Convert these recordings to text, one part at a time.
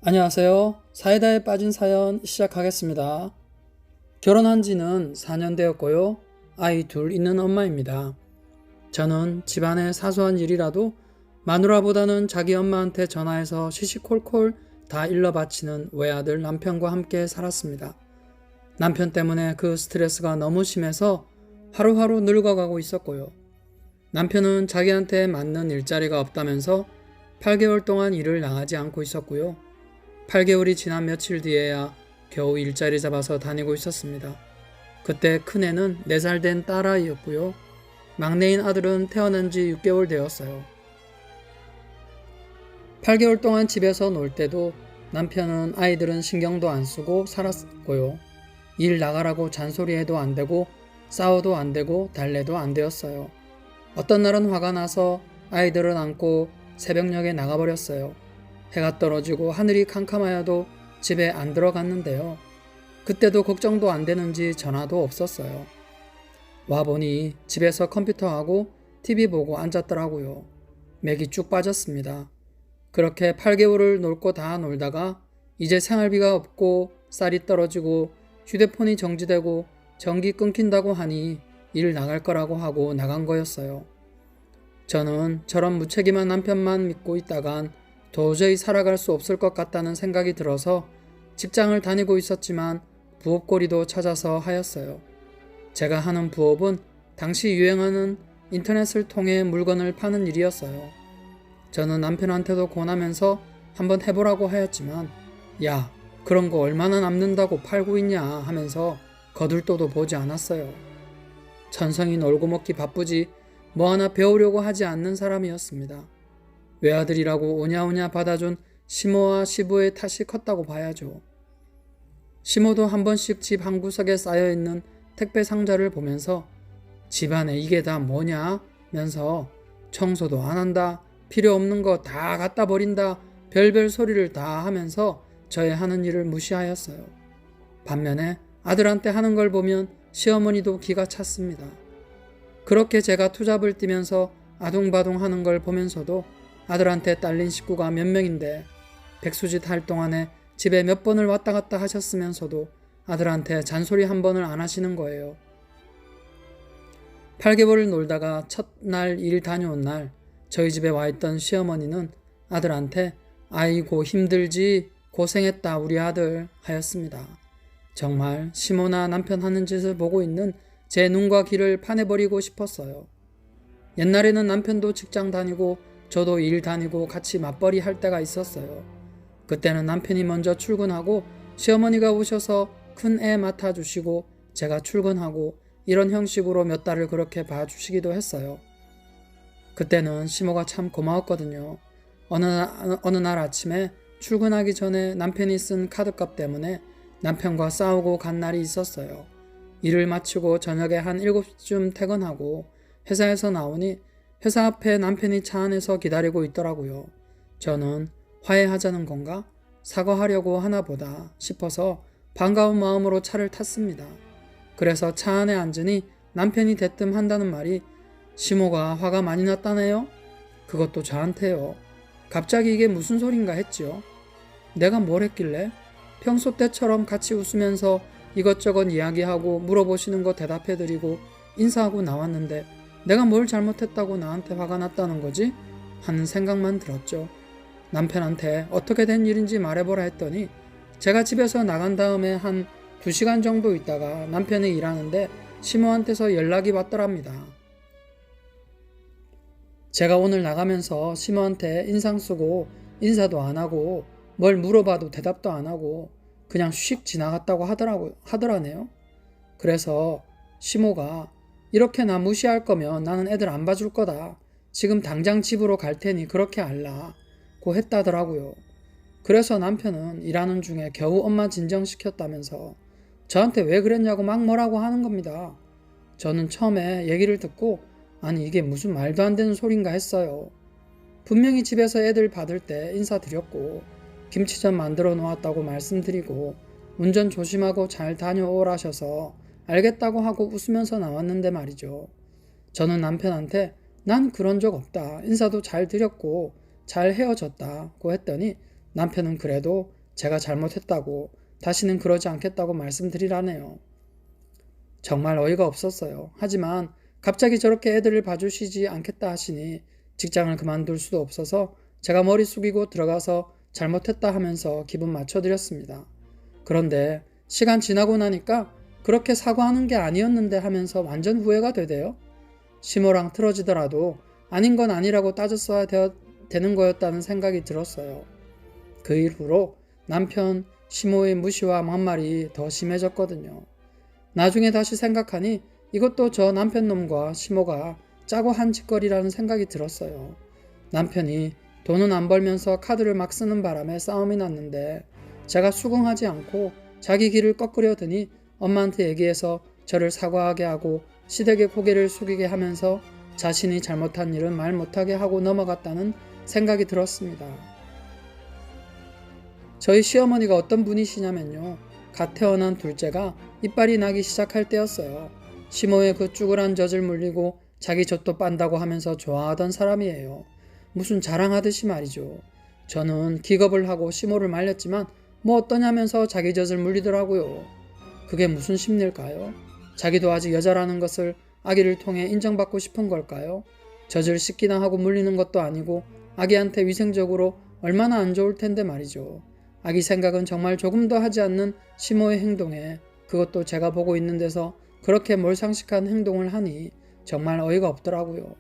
안녕하세요. 사이다에 빠진 사연 시작하겠습니다. 결혼한 지는 4년 되었고요. 아이 둘 있는 엄마입니다. 저는 집안의 사소한 일이라도 마누라보다는 자기 엄마한테 전화해서 시시콜콜 다 일러 바치는 외아들 남편과 함께 살았습니다. 남편 때문에 그 스트레스가 너무 심해서 하루하루 늙어가고 있었고요. 남편은 자기한테 맞는 일자리가 없다면서 8개월 동안 일을 나가지 않고 있었고요. 8개월이 지난 며칠 뒤에야 겨우 일자리 잡아서 다니고 있었습니다. 그때 큰애는 4살 된 딸아이였고요. 막내인 아들은 태어난 지 6개월 되었어요. 8개월 동안 집에서 놀 때도 남편은 아이들은 신경도 안 쓰고 살았고요. 일 나가라고 잔소리해도 안 되고 싸워도 안 되고 달래도 안 되었어요. 어떤 날은 화가 나서 아이들을 안고 새벽녘에 나가버렸어요. 해가 떨어지고 하늘이 캄캄하여도 집에 안 들어갔는데요. 그때도 걱정도 안 되는지 전화도 없었어요. 와보니 집에서 컴퓨터하고 TV 보고 앉았더라고요. 맥이 쭉 빠졌습니다. 그렇게 8개월을 놀고 다 놀다가 이제 생활비가 없고 쌀이 떨어지고 휴대폰이 정지되고 전기 끊긴다고 하니 일 나갈 거라고 하고 나간 거였어요. 저는 저런 무책임한 남편만 믿고 있다간 도저히 살아갈 수 없을 것 같다는 생각이 들어서 직장을 다니고 있었지만 부업거리도 찾아서 하였어요. 제가 하는 부업은 당시 유행하는 인터넷을 통해 물건을 파는 일이었어요. 저는 남편한테도 권하면서 한번 해보라고 하였지만 야, 그런 거 얼마나 남는다고 팔고 있냐 하면서 거들떠도 보지 않았어요. 천성이 놀고 먹기 바쁘지 뭐 하나 배우려고 하지 않는 사람이었습니다. 외아들이라고 오냐오냐 받아준 시모와 시부의 탓이 컸다고 봐야죠. 시모도 한 번씩 집 한구석에 쌓여있는 택배 상자를 보면서 집안에 이게 다 뭐냐? 면서 청소도 안 한다, 필요 없는 거 다 갖다 버린다, 별별 소리를 다 하면서 저의 하는 일을 무시하였어요. 반면에 아들한테 하는 걸 보면 시어머니도 기가 찼습니다. 그렇게 제가 투잡을 뛰면서 아둥바둥 하는 걸 보면서도 아들한테 딸린 식구가 몇 명인데 백수짓 할 동안에 집에 몇 번을 왔다 갔다 하셨으면서도 아들한테 잔소리 한 번을 안 하시는 거예요. 8개월을 놀다가 첫날 일 다녀온 날 저희 집에 와 있던 시어머니는 아들한테 아이고 힘들지 고생했다 우리 아들 하였습니다. 정말 시모나 남편 하는 짓을 보고 있는 제 눈과 귀를 파내버리고 싶었어요. 옛날에는 남편도 직장 다니고 저도 일 다니고 같이 맞벌이 할 때가 있었어요. 그때는 남편이 먼저 출근하고 시어머니가 오셔서 큰 애 맡아주시고 제가 출근하고 이런 형식으로 몇 달을 그렇게 봐주시기도 했어요. 그때는 시모가 참 고마웠거든요. 어느 날 아침에 출근하기 전에 남편이 쓴 카드값 때문에 남편과 싸우고 간 날이 있었어요. 일을 마치고 저녁에 한 7시쯤 퇴근하고 회사에서 나오니 회사 앞에 남편이 차 안에서 기다리고 있더라고요. 저는 화해하자는 건가? 사과하려고 하나 보다 싶어서 반가운 마음으로 차를 탔습니다. 그래서 차 안에 앉으니 남편이 대뜸 한다는 말이 시모가 화가 많이 났다네요? 그것도 저한테요. 갑자기 이게 무슨 소린가 했지요. 내가 뭘 했길래? 평소 때처럼 같이 웃으면서 이것저것 이야기하고 물어보시는 거 대답해드리고 인사하고 나왔는데 내가 뭘 잘못했다고 나한테 화가 났다는 거지? 하는 생각만 들었죠. 남편한테 어떻게 된 일인지 말해보라 했더니 제가 집에서 나간 다음에 한 2시간 정도 있다가 남편이 일하는데 시모한테서 연락이 왔더랍니다. 제가 오늘 나가면서 시모한테 인상 쓰고 인사도 안 하고 뭘 물어봐도 대답도 안 하고 그냥 휙 지나갔다고 하더라네요. 그래서 시모가 이렇게 나 무시할 거면 나는 애들 안 봐줄 거다. 지금 당장 집으로 갈 테니 그렇게 알라고 했다더라고요. 그래서 남편은 일하는 중에 겨우 엄마 진정시켰다면서 저한테 왜 그랬냐고 막 뭐라고 하는 겁니다. 저는 처음에 얘기를 듣고 아니 이게 무슨 말도 안 되는 소린가 했어요. 분명히 집에서 애들 받을 때 인사드렸고 김치전 만들어 놓았다고 말씀드리고 운전 조심하고 잘 다녀오라셔서 알겠다고 하고 웃으면서 나왔는데 말이죠. 저는 남편한테 난 그런 적 없다. 인사도 잘 드렸고 잘 헤어졌다고 했더니 남편은 그래도 제가 잘못했다고 다시는 그러지 않겠다고 말씀드리라네요. 정말 어이가 없었어요. 하지만 갑자기 저렇게 애들을 봐주시지 않겠다 하시니 직장을 그만둘 수도 없어서 제가 머리 숙이고 들어가서 잘못했다 하면서 기분 맞춰드렸습니다. 그런데 시간 지나고 나니까 그렇게 사과하는 게 아니었는데 하면서 완전 후회가 되대요. 시모랑 틀어지더라도 아닌 건 아니라고 따졌어야 되는 거였다는 생각이 들었어요. 그 이후로 남편 시모의 무시와 막말이 더 심해졌거든요. 나중에 다시 생각하니 이것도 저 남편 놈과 시모가 짜고 한 짓거리라는 생각이 들었어요. 남편이 돈은 안 벌면서 카드를 막 쓰는 바람에 싸움이 났는데 제가 수긍하지 않고 자기 길을 꺾으려 드니 엄마한테 얘기해서 저를 사과하게 하고 시댁에 고개를 숙이게 하면서 자신이 잘못한 일은 말 못하게 하고 넘어갔다는 생각이 들었습니다. 저희 시어머니가 어떤 분이시냐면요. 갓 태어난 둘째가 이빨이 나기 시작할 때였어요. 시모의 그 쭈그란 젖을 물리고 자기 젖도 빤다고 하면서 좋아하던 사람이에요. 무슨 자랑하듯이 말이죠. 저는 기겁을 하고 시모를 말렸지만 뭐 어떠냐면서 자기 젖을 물리더라고요. 그게 무슨 심리일까요? 자기도 아직 여자라는 것을 아기를 통해 인정받고 싶은 걸까요? 젖을 씻기나 하고 물리는 것도 아니고 아기한테 위생적으로 얼마나 안 좋을 텐데 말이죠. 아기 생각은 정말 조금도 하지 않는 시모의 행동에 그것도 제가 보고 있는 데서 그렇게 몰상식한 행동을 하니 정말 어이가 없더라고요.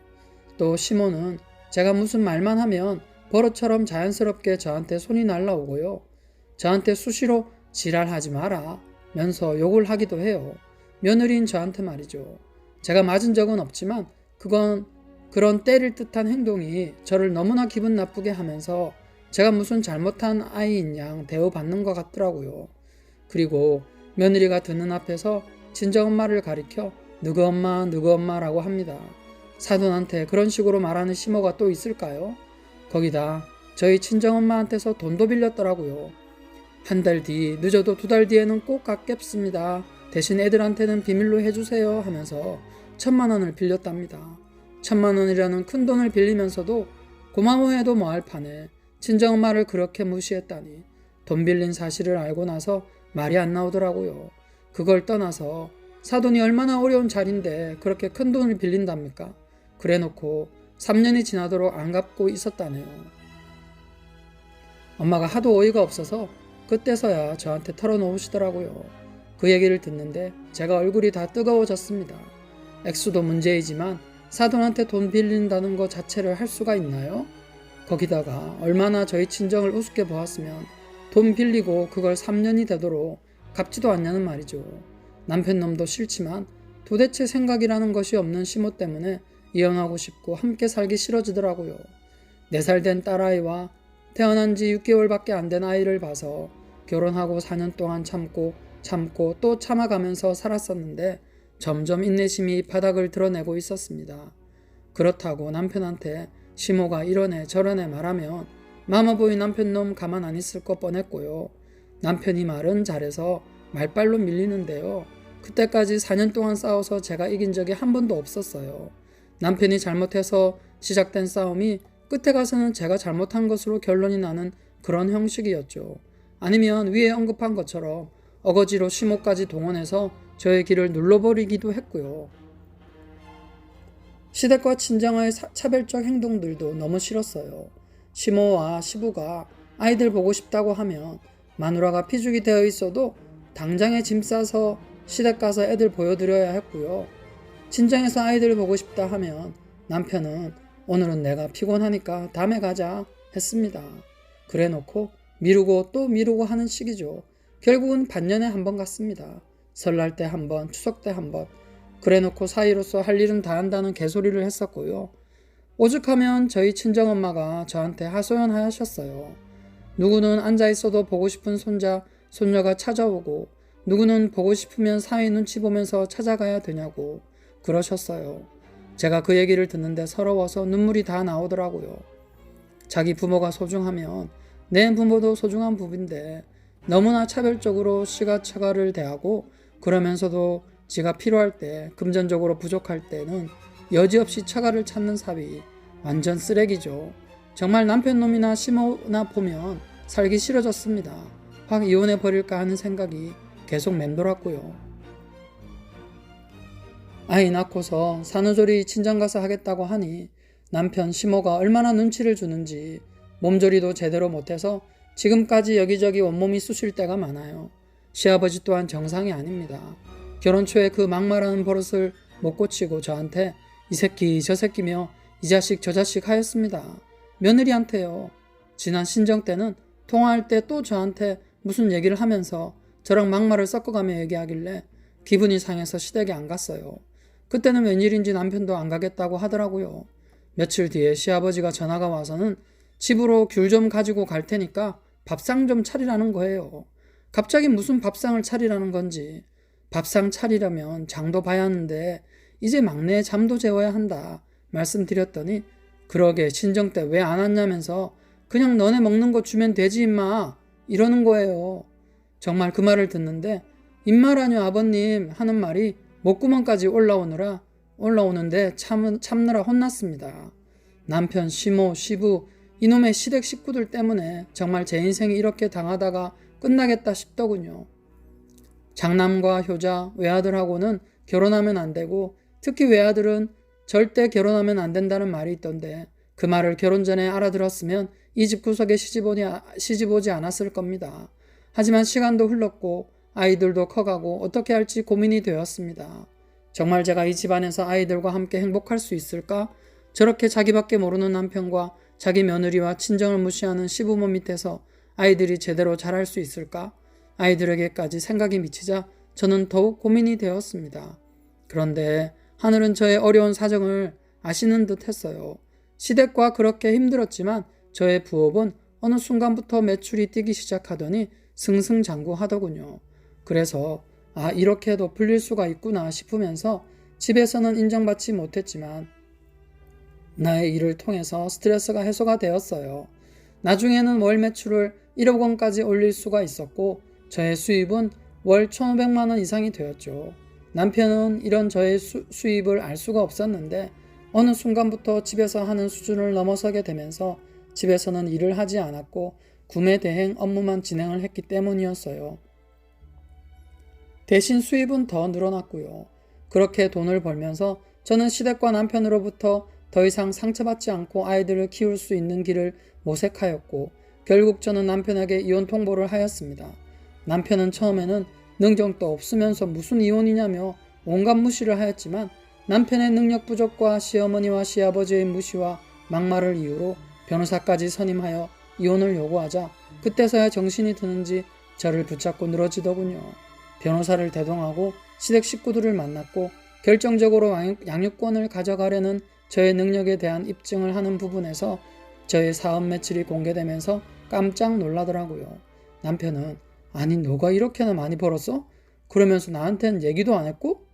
또 시모는 제가 무슨 말만 하면 버릇처럼 자연스럽게 저한테 손이 날라오고요. 저한테 수시로 지랄하지 마라 면서 욕을 하기도 해요. 며느리인 저한테 말이죠. 제가 맞은 적은 없지만 그런 때릴 듯한 행동이 저를 너무나 기분 나쁘게 하면서 제가 무슨 잘못한 아이인 양 대우받는 것 같더라고요. 그리고 며느리가 듣는 앞에서 친정엄마를 가리켜 누구 엄마라고 합니다. 사돈한테 그런 식으로 말하는 시모가 또 있을까요? 거기다 저희 친정엄마한테서 돈도 빌렸더라고요. 한 달 뒤, 늦어도 2달 뒤에는 꼭 갚겠습니다. 대신 애들한테는 비밀로 해주세요 하면서 1,000만 원을 빌렸답니다. 1,000만 원이라는 큰 돈을 빌리면서도 고마워해도 뭐할 판에 친정엄마를 그렇게 무시했다니 돈 빌린 사실을 알고 나서 말이 안 나오더라고요. 그걸 떠나서 사돈이 얼마나 어려운 자리인데 그렇게 큰 돈을 빌린답니까? 그래놓고 3년이 지나도록 안 갚고 있었다네요. 엄마가 하도 어이가 없어서 그때서야 저한테 털어놓으시더라고요. 그 얘기를 듣는데 제가 얼굴이 다 뜨거워졌습니다. 액수도 문제이지만 사돈한테 돈 빌린다는 것 자체를 할 수가 있나요? 거기다가 얼마나 저희 친정을 우습게 보았으면 돈 빌리고 그걸 3년이 되도록 갚지도 않냐는 말이죠. 남편 놈도 싫지만 도대체 생각이라는 것이 없는 시모 때문에 이혼하고 싶고 함께 살기 싫어지더라고요. 4살 된 딸아이와 태어난 지 6개월밖에 안 된 아이를 봐서 결혼하고 4년 동안 참고 또 참아가면서 살았었는데 점점 인내심이 바닥을 드러내고 있었습니다. 그렇다고 남편한테 시모가 이러네 저러네 말하면 마마보이 남편놈 가만 안 있을 거 뻔했고요. 남편이 말은 잘해서 말빨로 밀리는데요. 그때까지 4년 동안 싸워서 제가 이긴 적이 한 번도 없었어요. 남편이 잘못해서 시작된 싸움이 끝에 가서는 제가 잘못한 것으로 결론이 나는 그런 형식이었죠. 아니면 위에 언급한 것처럼 어거지로 시모까지 동원해서 저의 길을 눌러버리기도 했고요. 시댁과 친정의 차별적 행동들도 너무 싫었어요. 시모와 시부가 아이들 보고 싶다고 하면 마누라가 피죽이 되어 있어도 당장에 짐 싸서 시댁 가서 애들 보여드려야 했고요. 친정에서 아이들 보고 싶다 하면 남편은 오늘은 내가 피곤하니까 다음에 가자 했습니다. 그래놓고 미루고 또 미루고 하는 식이죠. 결국은 반년에 한 번 갔습니다. 설날 때 한 번, 추석 때 한 번. 그래놓고 사이로서 할 일은 다 한다는 개소리를 했었고요. 오죽하면 저희 친정엄마가 저한테 하소연하셨어요. 누구는 앉아있어도 보고 싶은 손자, 손녀가 찾아오고 누구는 보고 싶으면 사위 눈치 보면서 찾아가야 되냐고 그러셨어요. 제가 그 얘기를 듣는데 서러워서 눈물이 다 나오더라고요. 자기 부모가 소중하면 내 부모도 소중한 부부인데 너무나 차별적으로 시가처가를 대하고 그러면서도 지가 필요할 때 금전적으로 부족할 때는 여지없이 처가를 찾는 사위 완전 쓰레기죠. 정말 남편 놈이나 시모나 보면 살기 싫어졌습니다. 확 이혼해버릴까 하는 생각이 계속 맴돌았고요. 아이 낳고서 산후조리 친정가서 하겠다고 하니 남편 시모가 얼마나 눈치를 주는지 몸조리도 제대로 못해서 지금까지 여기저기 온몸이 쑤실 때가 많아요. 시아버지 또한 정상이 아닙니다. 결혼 초에 그 막말하는 버릇을 못 고치고 저한테 이 새끼 저 새끼며 이 자식 저 자식 하였습니다. 며느리한테요. 지난 신정 때는 통화할 때 또 저한테 무슨 얘기를 하면서 저랑 막말을 섞어가며 얘기하길래 기분이 상해서 시댁에 안 갔어요. 그때는 웬일인지 남편도 안 가겠다고 하더라고요. 며칠 뒤에 시아버지가 전화가 와서는 집으로 귤 좀 가지고 갈 테니까 밥상 좀 차리라는 거예요. 갑자기 무슨 밥상을 차리라는 건지. 밥상 차리려면 장도 봐야 하는데 이제 막내의 잠도 재워야 한다 말씀드렸더니 그러게 친정 때 왜 안 왔냐면서 그냥 너네 먹는 거 주면 되지 임마 이러는 거예요. 정말 그 말을 듣는데 입말하뇨 아버님 하는 말이 목구멍까지 올라오는데 참느라 혼났습니다. 남편, 시모, 시부 이놈의 시댁 식구들 때문에 정말 제 인생이 이렇게 당하다가 끝나겠다 싶더군요. 장남과 효자, 외아들하고는 결혼하면 안 되고 특히 외아들은 절대 결혼하면 안 된다는 말이 있던데 그 말을 결혼 전에 알아들었으면 이 집구석에 시집 오지 않았을 겁니다. 하지만 시간도 흘렀고 아이들도 커가고 어떻게 할지 고민이 되었습니다. 정말 제가 이 집안에서 아이들과 함께 행복할 수 있을까? 저렇게 자기밖에 모르는 남편과 자기 며느리와 친정을 무시하는 시부모 밑에서 아이들이 제대로 자랄 수 있을까? 아이들에게까지 생각이 미치자 저는 더욱 고민이 되었습니다. 그런데 하늘은 저의 어려운 사정을 아시는 듯 했어요. 시댁과 그렇게 힘들었지만 저의 부업은 어느 순간부터 매출이 뛰기 시작하더니 승승장구하더군요. 그래서 이렇게도 불릴 수가 있구나 싶으면서 집에서는 인정받지 못했지만 나의 일을 통해서 스트레스가 해소가 되었어요. 나중에는 월 매출을 1억 원까지 올릴 수가 있었고 저의 수입은 월 1,500만 원 이상이 되었죠. 남편은 이런 저의 수입을 알 수가 없었는데 어느 순간부터 집에서 하는 수준을 넘어서게 되면서 집에서는 일을 하지 않았고 구매 대행 업무만 진행을 했기 때문이었어요. 대신 수입은 더 늘어났고요. 그렇게 돈을 벌면서 저는 시댁과 남편으로부터 더 이상 상처받지 않고 아이들을 키울 수 있는 길을 모색하였고 결국 저는 남편에게 이혼 통보를 하였습니다. 남편은 처음에는 능력도 없으면서 무슨 이혼이냐며 온갖 무시를 하였지만 남편의 능력 부족과 시어머니와 시아버지의 무시와 막말을 이유로 변호사까지 선임하여 이혼을 요구하자 그때서야 정신이 드는지 저를 붙잡고 늘어지더군요. 변호사를 대동하고 시댁 식구들을 만났고 결정적으로 양육권을 가져가려는 저의 능력에 대한 입증을 하는 부분에서 저의 사업 매출이 공개되면서 깜짝 놀라더라고요. 남편은 아니 너가 이렇게나 많이 벌었어? 그러면서 나한테는 얘기도 안 했고?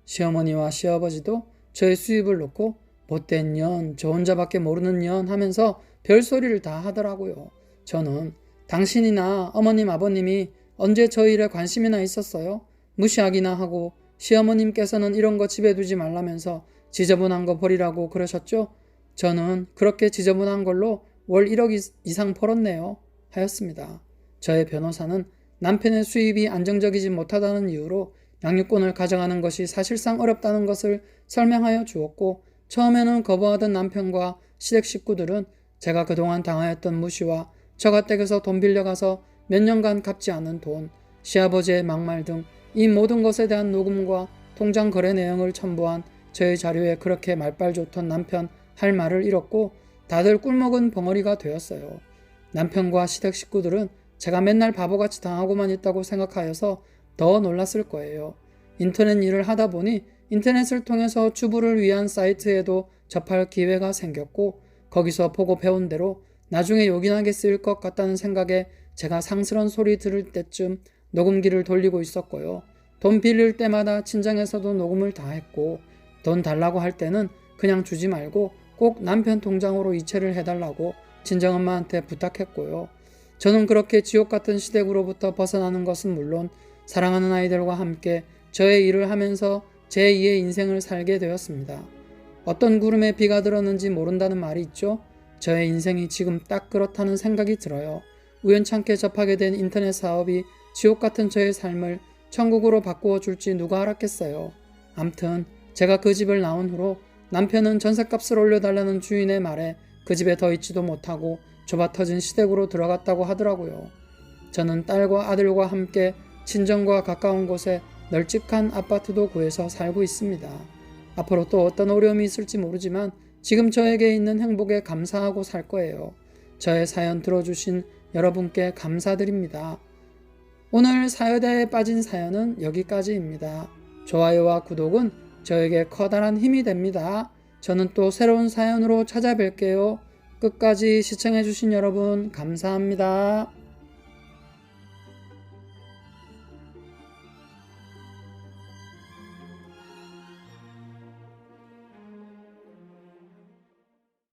시어머니와 시아버지도 저의 수입을 놓고 못된 년, 저 혼자밖에 모르는 년 하면서 별소리를 다 하더라고요. 저는 당신이나 어머님 아버님이 언제 저 일에 관심이나 있었어요? 무시하기나 하고 시어머님께서는 이런 거 집에 두지 말라면서 지저분한 거 버리라고 그러셨죠? 저는 그렇게 지저분한 걸로 월 1억 이상 벌었네요. 하였습니다. 저의 변호사는 남편의 수입이 안정적이지 못하다는 이유로 양육권을 가져가는 것이 사실상 어렵다는 것을 설명하여 주었고 처음에는 거부하던 남편과 시댁 식구들은 제가 그동안 당하였던 무시와 저가댁에서 돈 빌려가서 몇 년간 갚지 않은 돈, 시아버지의 막말 등 이 모든 것에 대한 녹음과 통장 거래 내용을 첨부한 저의 자료에 그렇게 말빨 좋던 남편 할 말을 잃었고 다들 꿀먹은 벙어리가 되었어요. 남편과 시댁 식구들은 제가 맨날 바보같이 당하고만 있다고 생각하여서 더 놀랐을 거예요. 인터넷 일을 하다 보니 인터넷을 통해서 주부를 위한 사이트에도 접할 기회가 생겼고 거기서 보고 배운 대로 나중에 요긴하게 쓰일 것 같다는 생각에 제가 상스러운 소리 들을 때쯤 녹음기를 돌리고 있었고요. 돈 빌릴 때마다 친정에서도 녹음을 다 했고 돈 달라고 할 때는 그냥 주지 말고 꼭 남편 통장으로 이체를 해달라고 친정엄마한테 부탁했고요. 저는 그렇게 지옥 같은 시댁으로부터 벗어나는 것은 물론 사랑하는 아이들과 함께 저의 일을 하면서 제2의 인생을 살게 되었습니다. 어떤 구름에 비가 들었는지 모른다는 말이 있죠. 저의 인생이 지금 딱 그렇다는 생각이 들어요. 우연찮게 접하게 된 인터넷 사업이 지옥 같은 저의 삶을 천국으로 바꾸어 줄지 누가 알았겠어요. 암튼 제가 그 집을 나온 후로 남편은 전셋값을 올려달라는 주인의 말에 그 집에 더 있지도 못하고 좁아터진 시댁으로 들어갔다고 하더라고요. 저는 딸과 아들과 함께 친정과 가까운 곳에 널찍한 아파트도 구해서 살고 있습니다. 앞으로 또 어떤 어려움이 있을지 모르지만 지금 저에게 있는 행복에 감사하고 살 거예요. 저의 사연 들어주신 여러분께 감사드립니다. 오늘 사연에 빠진 사연은 여기까지입니다. 좋아요와 구독은 저에게 커다란 힘이 됩니다. 저는 또 새로운 사연으로 찾아뵐게요. 끝까지 시청해주신 여러분 감사합니다.